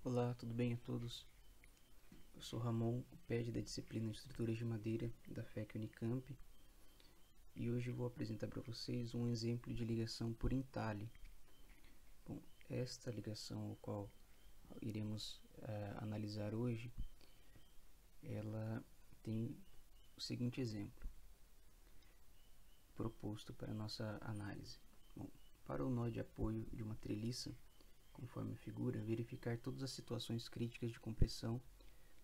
Olá, tudo bem a todos? Eu sou Ramon, o PED da disciplina de Estruturas de Madeira da FEC Unicamp, e hoje eu vou apresentar para vocês um exemplo de ligação por entalhe. Bom, esta ligação, a qual iremos analisar hoje, ela tem o seguinte exemplo proposto para a nossa análise. Bom, para o nó de apoio de uma treliça, conforme a figura, verificar todas as situações críticas de compressão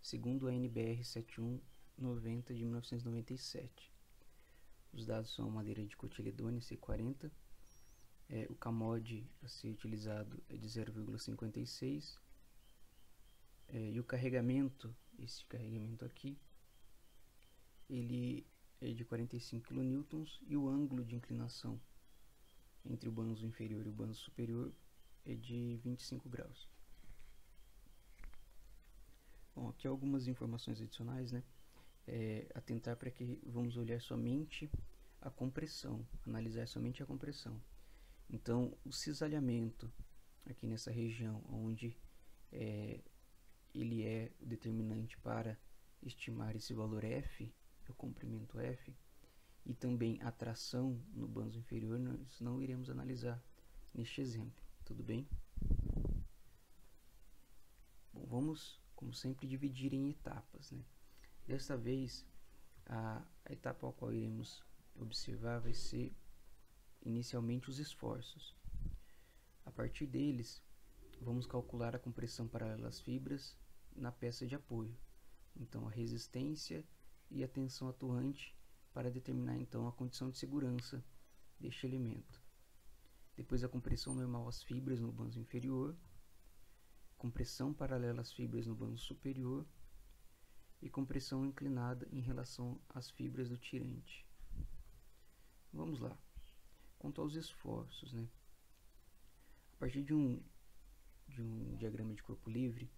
segundo a NBR 7190 de 1997. Os dados são madeira de cotiledônia C40, o CAMOD a ser utilizado é de 0,56, e o carregamento, esse carregamento aqui, ele é de 45 kN e o ângulo de inclinação entre o banzo inferior e o banzo superior é de 25 graus. Bom, aqui algumas informações adicionais, né? Atentar para que vamos olhar somente a compressão, analisar somente a compressão. Então, o cisalhamento aqui nessa região, onde ele é o determinante para estimar esse valor F, o comprimento F, e também a tração no banzo inferior, nós não iremos analisar neste exemplo, tudo bem? Bom, vamos, como sempre, dividir em etapas, né? Desta vez, a etapa ao qual iremos observar vai ser inicialmente os esforços. A partir deles, vamos calcular a compressão paralela às fibras na peça de apoio. Então, a resistência e a tensão atuante para determinar então a condição de segurança deste elemento. Depois, a compressão normal às fibras no banzo inferior, compressão paralela às fibras no banzo superior e compressão inclinada em relação às fibras do tirante. Vamos lá. Quanto aos esforços, né? A partir de um diagrama de corpo livre,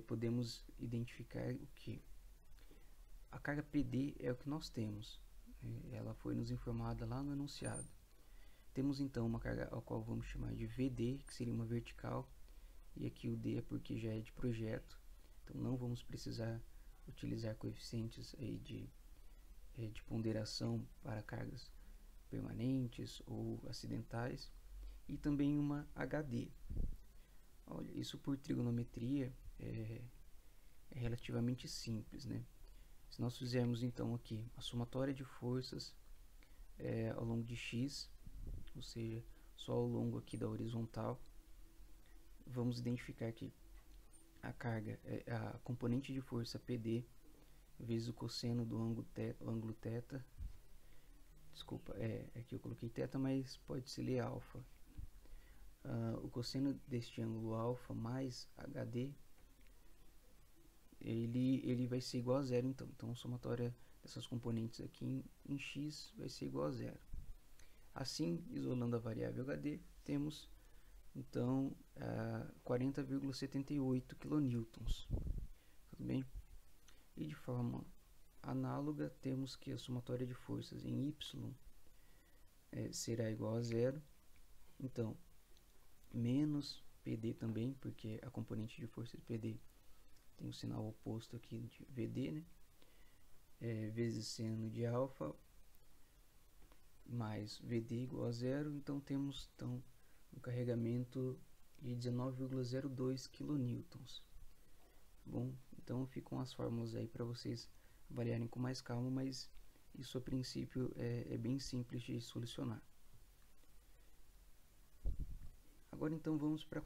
podemos identificar o que? A carga PD é o que nós temos. Ela foi nos informada lá no enunciado. Temos então uma carga a qual vamos chamar de VD, que seria uma vertical, e aqui o D é porque já é de projeto, então não vamos precisar utilizar coeficientes aí de ponderação para cargas permanentes ou acidentais, e também uma HD. Olha, isso por trigonometria é relativamente simples, né? Se nós fizermos então aqui a somatória de forças ao longo de x, ou seja, só ao longo aqui da horizontal, vamos identificar que a carga é a componente de força PD vezes o cosseno do ângulo θ. Desculpa, aqui eu coloquei θ, mas pode se ler alfa. O cosseno deste ângulo alfa mais HD, ele vai ser igual a zero, então a somatória dessas componentes aqui em x vai ser igual a zero. Assim, isolando a variável HD, temos então 40,78 kN. Tudo bem? E de forma análoga, temos que a somatória de forças em Y será igual a zero. Então, menos PD também, porque a componente de força de PD tem o sinal oposto aqui de VD, né? Vezes seno de alfa mais VD igual a zero. Então, temos um carregamento de 19,02 kN. Bom, então ficam as fórmulas aí para vocês avaliarem com mais calma, mas isso a princípio é bem simples de solucionar. Agora então vamos para a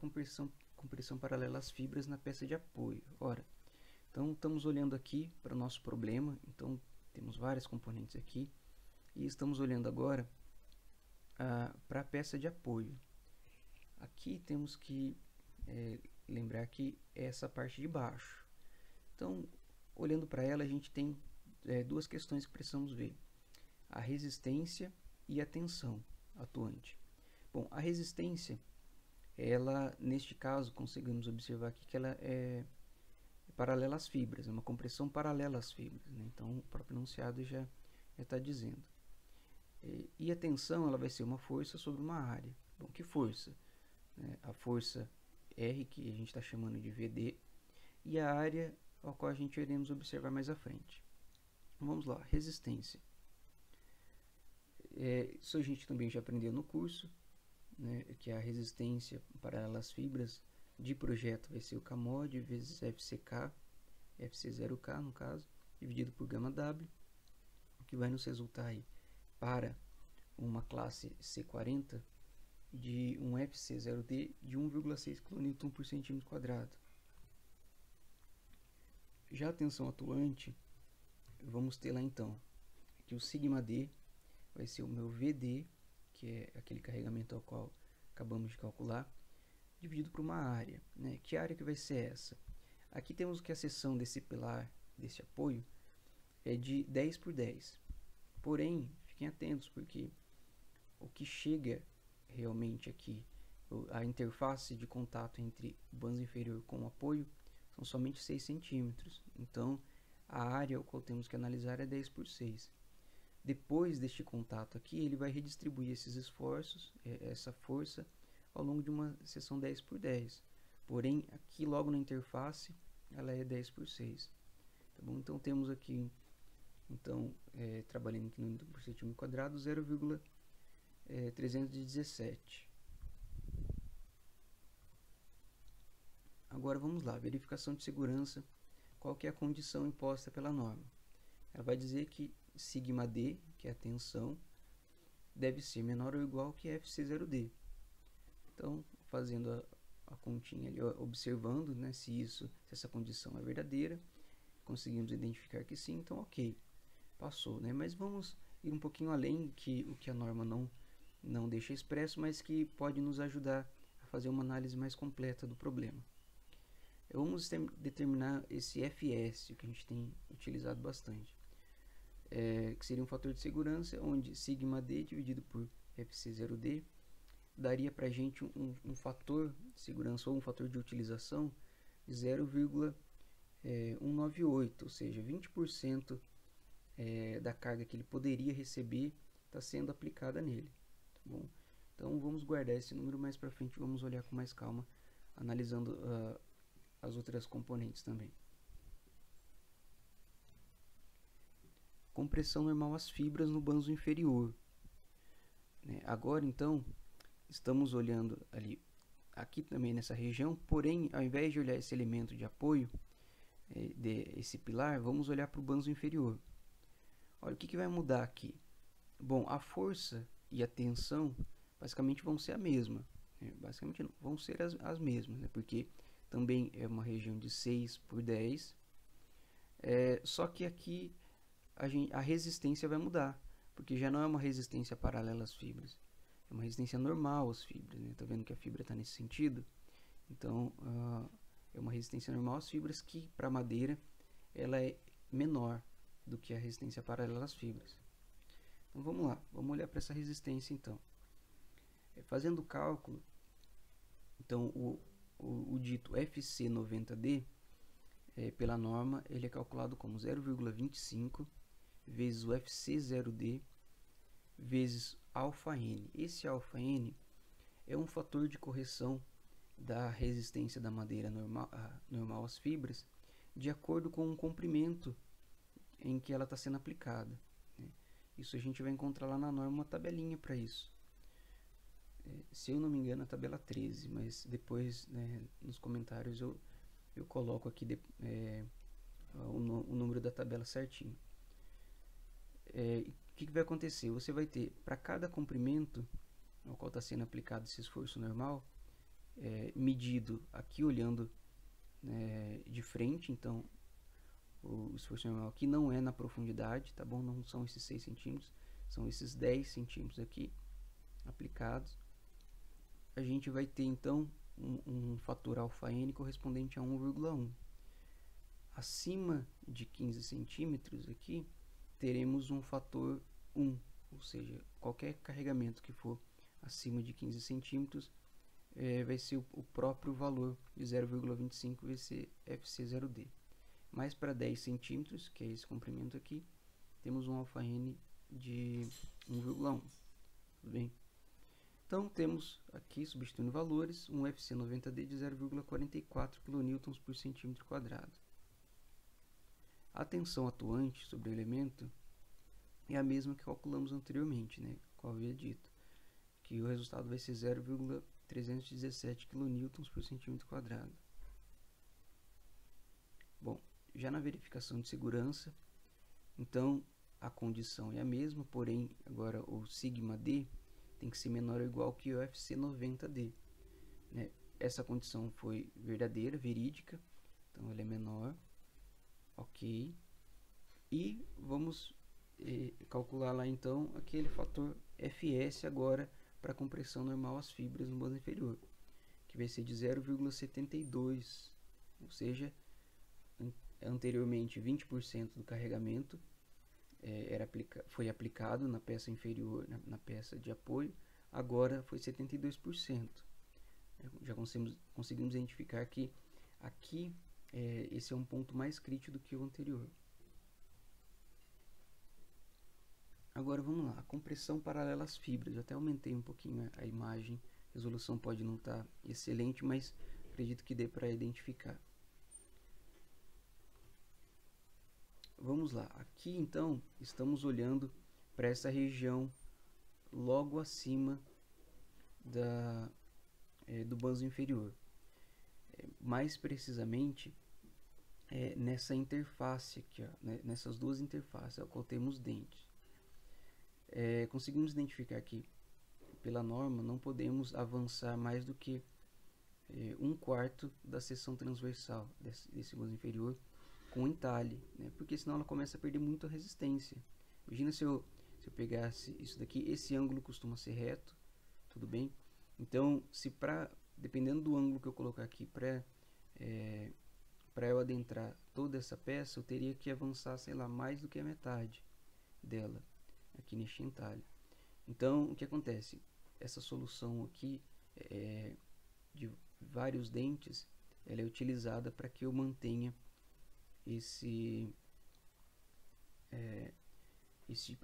compressão paralela às fibras na peça de apoio. Ora, então estamos olhando aqui para o nosso problema, então temos várias componentes aqui, e estamos olhando agora para a peça de apoio. Aqui temos que lembrar que é essa parte de baixo. Então, olhando para ela, a gente tem duas questões que precisamos ver: a resistência e a tensão atuante. Bom, a resistência, ela, neste caso, conseguimos observar aqui que ela é paralela às fibras, é uma compressão paralela às fibras, né? Então, o próprio enunciado já está dizendo. E a tensão, ela vai ser uma força sobre uma área. Bom, que força? A força R, que a gente está chamando de VD, e a área ao qual a gente iremos observar mais à frente. Vamos lá, resistência. Isso a gente também já aprendeu no curso, né, que a resistência paralela às fibras de projeto vai ser o Kmod vezes FCK, FC0K no caso, dividido por gama W, o que vai nos resultar aí para uma classe C40 de um FC0D de 1,6 kN por centímetro quadrado. Já a tensão atuante, vamos ter lá então que o σD vai ser o meu VD, que é aquele carregamento ao qual acabamos de calcular, dividido por uma área, né? Que área que vai ser essa? Aqui temos que a seção desse pilar, desse apoio, é de 10 por 10. Porém, fiquem atentos, porque o que chega realmente aqui, a interface de contato entre o banzo inferior com o apoio, são somente 6 centímetros. Então, a área ao qual temos que analisar é 10 por 6. Depois deste contato aqui, ele vai redistribuir esses esforços, essa força, ao longo de uma seção 10 por 10. Porém, aqui logo na interface, ela é 10 por 6. Tá bom? Então, temos aqui, trabalhando aqui no Newton por centímetro quadrado, 0,317. Agora vamos lá, verificação de segurança. Qual que é a condição imposta pela norma? Ela vai dizer que σD, que é a tensão, deve ser menor ou igual que FC0D. Então, fazendo a continha ali, observando, né, se essa condição é verdadeira, conseguimos identificar que sim, então ok, passou, né? Mas vamos ir um pouquinho além, o que a norma não deixa expresso, mas que pode nos ajudar a fazer uma análise mais completa do problema. Vamos determinar esse FS, que a gente tem utilizado bastante, que seria um fator de segurança, onde σD dividido por FC0D daria para a gente um fator de segurança ou um fator de utilização de 0,198, ou seja, 20% da carga que ele poderia receber está sendo aplicada nele. Tá bom? Então vamos guardar esse número, mais para frente vamos olhar com mais calma, analisando as outras componentes também. Compressão normal às fibras no banzo inferior. Agora então estamos olhando ali, aqui também nessa região, porém ao invés de olhar esse elemento de apoio, esse pilar, vamos olhar para o banzo inferior. Olha o que vai mudar aqui. Bom, a força e a tensão basicamente vão ser a mesma, basicamente não, vão ser as mesmas, né? Porque também é uma região de 6 por 10, só que aqui a resistência vai mudar, porque já não é uma resistência paralela às fibras, é uma resistência normal às fibras, né? Tá vendo que a fibra está nesse sentido? Então, é uma resistência normal às fibras que, para a madeira, ela é menor do que a resistência paralela às fibras. Então, vamos lá, vamos olhar para essa resistência, então. Fazendo o cálculo, então, o dito FC90D, pela norma, ele é calculado como 0,25 vezes o FC0D vezes αN. Esse αN é um fator de correção da resistência da madeira normal às fibras, de acordo com o comprimento em que ela está sendo aplicada, né? Isso a gente vai encontrar lá na norma uma tabelinha para isso. Se eu não me engano, a tabela 13, mas depois, né, nos comentários eu coloco aqui o número da tabela certinho. O que vai acontecer? Você vai ter, para cada comprimento ao qual está sendo aplicado esse esforço normal, medido aqui olhando de frente, então o esforço normal aqui não é na profundidade, tá bom? Não são esses 6 centímetros, são esses 10 centímetros aqui aplicados. A gente vai ter então um fator αN correspondente a 1,1. Acima de 15 centímetros aqui, teremos um fator 1, ou seja, qualquer carregamento que for acima de 15 centímetros vai ser o próprio valor de 0,25 vai ser FC0D. Mais para 10 centímetros, que é esse comprimento aqui, temos um αN de 1,1. Tudo bem? Então temos aqui, substituindo valores, um FC 90D de 0,44 kN por centímetro quadrado. A tensão atuante sobre o elemento é a mesma que calculamos anteriormente, né? Como eu havia dito, que o resultado vai ser 0,317 kN por centímetro quadrado. Bom, já na verificação de segurança, então a condição é a mesma, porém agora o σd tem que ser menor ou igual que o FC 90D, né? Essa condição foi verdadeira, verídica, então ela é menor, ok. E vamos calcular lá então aquele fator Fs agora para compressão normal às fibras no bando inferior, que vai ser de 0,72, ou seja, anteriormente 20% do carregamento foi aplicado na peça inferior, na peça de apoio, agora foi 72%. Já conseguimos identificar que aqui esse é um ponto mais crítico do que o anterior. Agora vamos lá, a compressão paralela às fibras. Eu até aumentei um pouquinho a imagem, a resolução pode não estar excelente, mas acredito que dê para identificar. Vamos lá, aqui então estamos olhando para essa região logo acima do banzo inferior. Mais precisamente nessa interface aqui, ó, né, nessas duas interfaces, ao qual temos dentes. Conseguimos identificar que pela norma não podemos avançar mais do que 1/4 da seção transversal desse banzo inferior com entalhe, né? Porque senão ela começa a perder muito a resistência. Imagina se eu pegasse isso daqui, esse ângulo costuma ser reto, tudo bem? Então, dependendo do ângulo que eu colocar aqui para eu adentrar toda essa peça, eu teria que avançar, sei lá, mais do que a metade dela aqui neste entalhe. Então, o que acontece? Essa solução aqui de vários dentes, ela é utilizada para que eu mantenha esse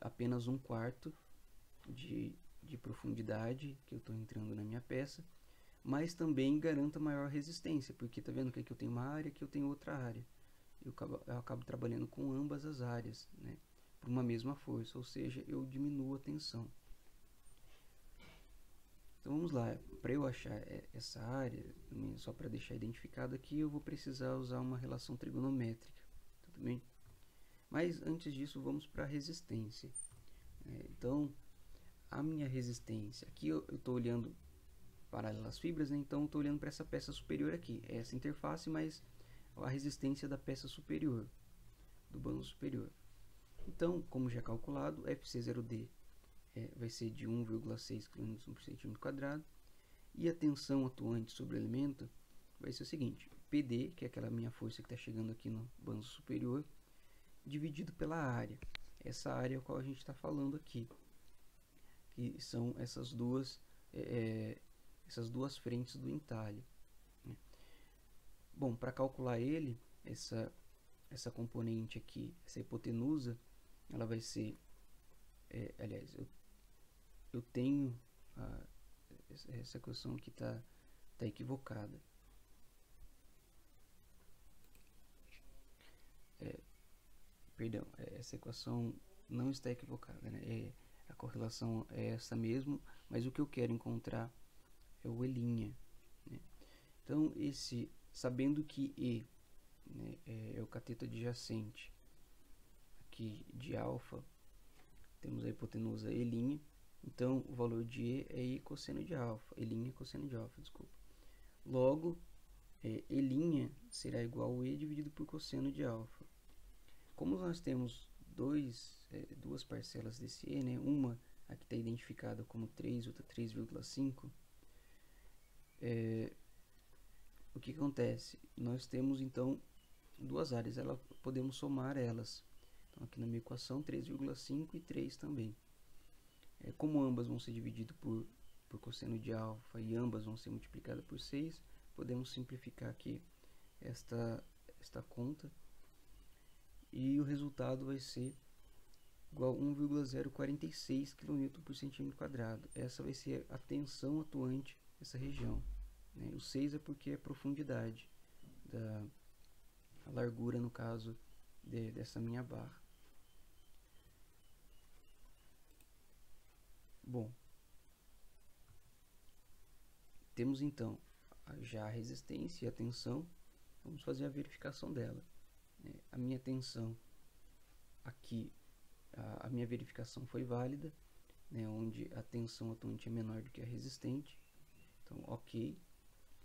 apenas 1/4 de profundidade que eu estou entrando na minha peça, mas também garanta maior resistência, porque tá vendo que aqui eu tenho uma área, aqui eu tenho outra área. Eu acabo trabalhando com ambas as áreas, né, por uma mesma força, ou seja, eu diminuo a tensão. Então vamos lá, para eu achar essa área, só para deixar identificado aqui, eu vou precisar usar uma relação trigonométrica, tudo bem? Mas antes disso, vamos para a resistência. Então, a minha resistência, aqui eu estou olhando paralela às fibras, né? Então estou olhando para essa peça superior aqui, essa interface, mas a resistência da peça superior, do banzo superior. Então, como já calculado, FC0D vai ser de 1,6 kN por centímetro quadrado, e a tensão atuante sobre o elemento vai ser o seguinte: PD, que é aquela minha força que está chegando aqui no banzo superior, dividido pela área, essa área a qual a gente está falando aqui, que são essas duas frentes do entalhe, né? Bom, para calcular ele, essa componente aqui, essa hipotenusa, ela vai ser, aliás, eu tenho essa equação aqui tá equivocada. Perdão, essa equação não está equivocada, né? A correlação é essa mesmo, mas o que eu quero encontrar é o E', né? Então, sabendo que E, né, é o cateto adjacente aqui de alfa, temos a hipotenusa E', então o valor de E é E cosseno de alfa, E' é cosseno de alfa, desculpa. Logo, E' será igual a E dividido por cosseno de alfa. Como nós temos duas parcelas desse E, né? Uma aqui está identificada como 3, outra 3,5. O que acontece? Nós temos então duas áreas, podemos somar elas. Então aqui na minha equação 3,5 e 3 também. Como ambas vão ser divididas por cosseno de alfa e ambas vão ser multiplicadas por 6, podemos simplificar aqui esta conta. E o resultado vai ser igual a 1,046 kN por centímetro quadrado. Essa vai ser a tensão atuante nessa região, né? O 6 é porque é a profundidade, a largura no caso dessa minha barra. Bom, temos então já a resistência e a tensão. Vamos fazer a verificação dela. A minha tensão aqui, a minha verificação foi válida, né, onde a tensão atuante é menor do que a resistente. Então, ok.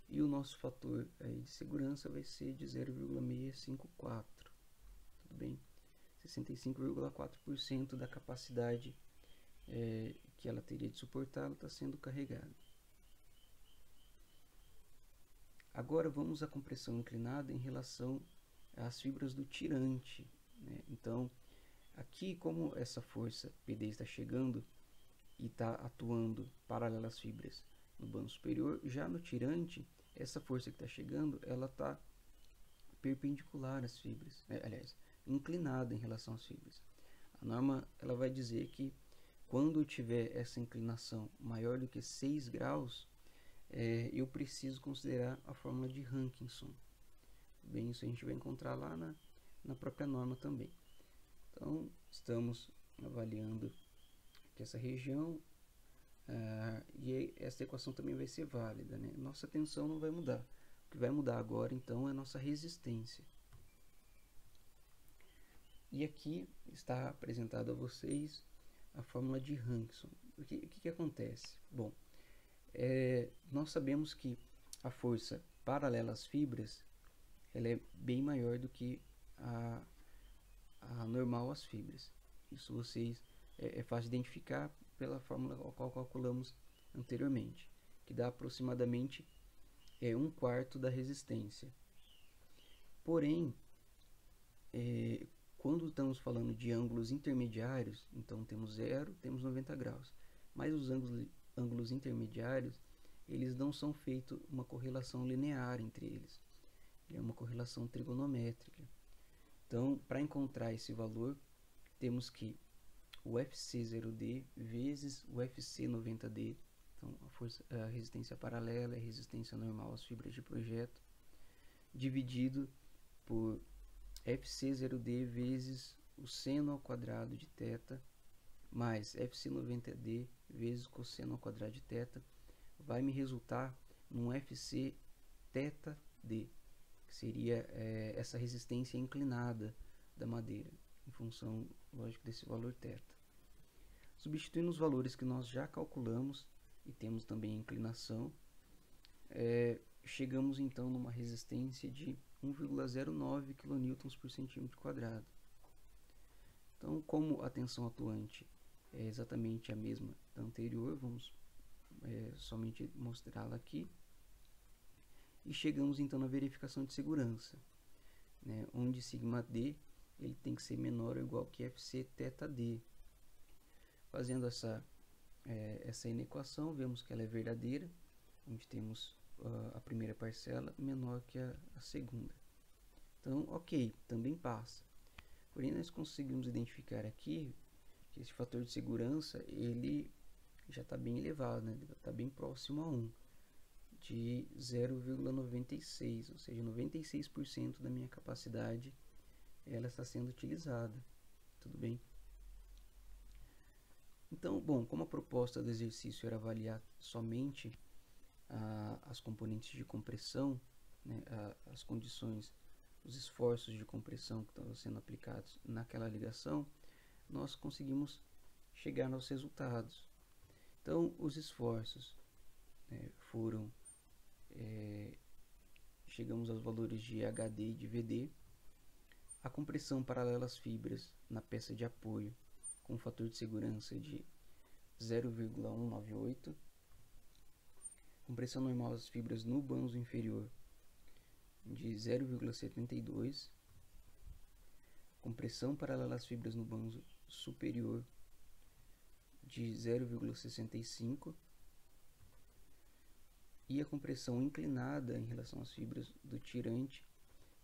E o nosso fator aí de segurança vai ser de 0,654. Tudo bem? 65,4% da capacidade que ela teria de suportar está sendo carregada. Agora vamos à compressão inclinada em relação às fibras do tirante, né? Então, aqui, como essa força PD está chegando e está atuando paralela às fibras no bando superior, já no tirante, essa força que está chegando, ela está perpendicular às fibras, aliás, inclinada em relação às fibras. A norma ela vai dizer que quando eu tiver essa inclinação maior do que 6 graus, eu preciso considerar a fórmula de Hankinson. Bem, isso a gente vai encontrar lá na própria norma também. Então, estamos avaliando que essa região, e essa equação também vai ser válida, né? Nossa tensão não vai mudar. O que vai mudar agora, então, é a nossa resistência. E aqui está apresentado a vocês a fórmula de Hankinson. O que acontece? Bom, nós sabemos que a força paralela às fibras ela é bem maior do que a normal às fibras. Isso vocês é fácil de identificar pela fórmula a qual calculamos anteriormente, que dá aproximadamente 1/4 da resistência. Porém, quando estamos falando de ângulos intermediários, então temos 0, temos 90 graus. Mas os ângulos intermediários, eles não são feitos uma correlação linear entre eles. É uma correlação trigonométrica. Então, para encontrar esse valor, temos que o FC0D vezes o FC90D. Então, a resistência paralela é a resistência normal às fibras de projeto, dividido por FC0D vezes o seno ao quadrado de θ, mais FC90D vezes o cosseno ao quadrado de θ, vai me resultar num FC θD, que seria essa resistência inclinada da madeira, em função, lógico, desse valor θ. Substituindo os valores que nós já calculamos, e temos também a inclinação, chegamos então numa resistência de 1,09 kN por centímetro quadrado. Então, como a tensão atuante é exatamente a mesma da anterior, vamos somente mostrá-la aqui. E chegamos então na verificação de segurança, né, onde σd ele tem que ser menor ou igual que FC θD. Fazendo essa inequação, vemos que ela é verdadeira, onde temos a primeira parcela menor que a segunda. Então, ok, também passa. Porém, nós conseguimos identificar aqui que esse fator de segurança ele já está bem elevado, né? Está bem próximo a 1, de 0,96, ou seja, 96% da minha capacidade ela está sendo utilizada. Tudo bem? Então, bom, como a proposta do exercício era avaliar somente as componentes de compressão, né, as condições, os esforços de compressão que estavam sendo aplicados naquela ligação, nós conseguimos chegar aos resultados. Então, os esforços foram, chegamos aos valores de HD e de VD, a compressão paralela às fibras na peça de apoio com fator de segurança de 0,198, compressão normal às fibras no banzo inferior de 0,72, compressão paralela às fibras no banzo superior de 0,65 e a compressão inclinada em relação às fibras do tirante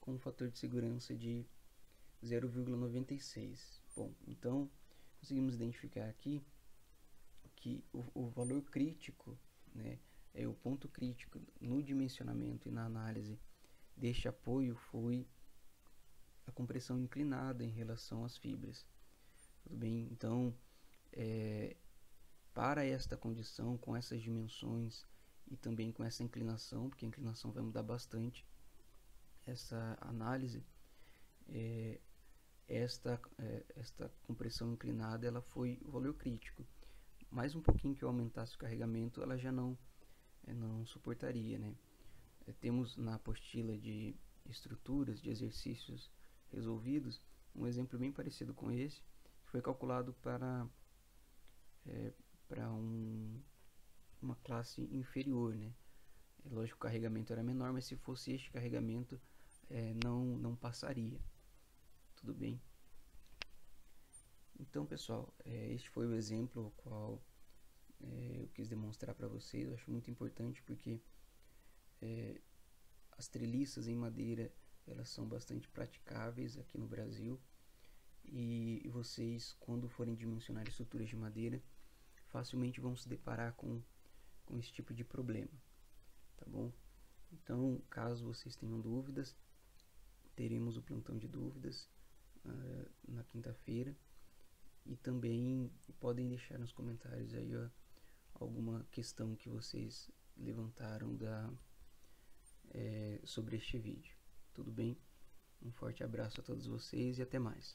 com um fator de segurança de 0,96. Bom, então conseguimos identificar aqui que o valor crítico, né, o ponto crítico no dimensionamento e na análise deste apoio foi a compressão inclinada em relação às fibras. Tudo bem? Então, para esta condição, com essas dimensões e também com essa inclinação, porque a inclinação vai mudar bastante essa análise, esta compressão inclinada ela foi o valor crítico. Mais um pouquinho que eu aumentasse o carregamento, ela já não suportaria, né? Temos na apostila de estruturas, de exercícios resolvidos, um exemplo bem parecido com esse, que foi calculado para uma classe inferior, né? Lógico, o carregamento era menor, mas se fosse este carregamento, não passaria. Tudo bem? Então, pessoal, este foi o exemplo o qual eu quis demonstrar para vocês. Eu acho muito importante porque as treliças em madeira elas são bastante praticáveis aqui no Brasil, e vocês, quando forem dimensionar estruturas de madeira, facilmente vão se deparar com esse tipo de problema, tá bom? Então, caso vocês tenham dúvidas, teremos o plantão de dúvidas na quinta-feira, e também podem deixar nos comentários aí alguma questão que vocês levantaram sobre este vídeo. Tudo bem? Um forte abraço a todos vocês e até mais.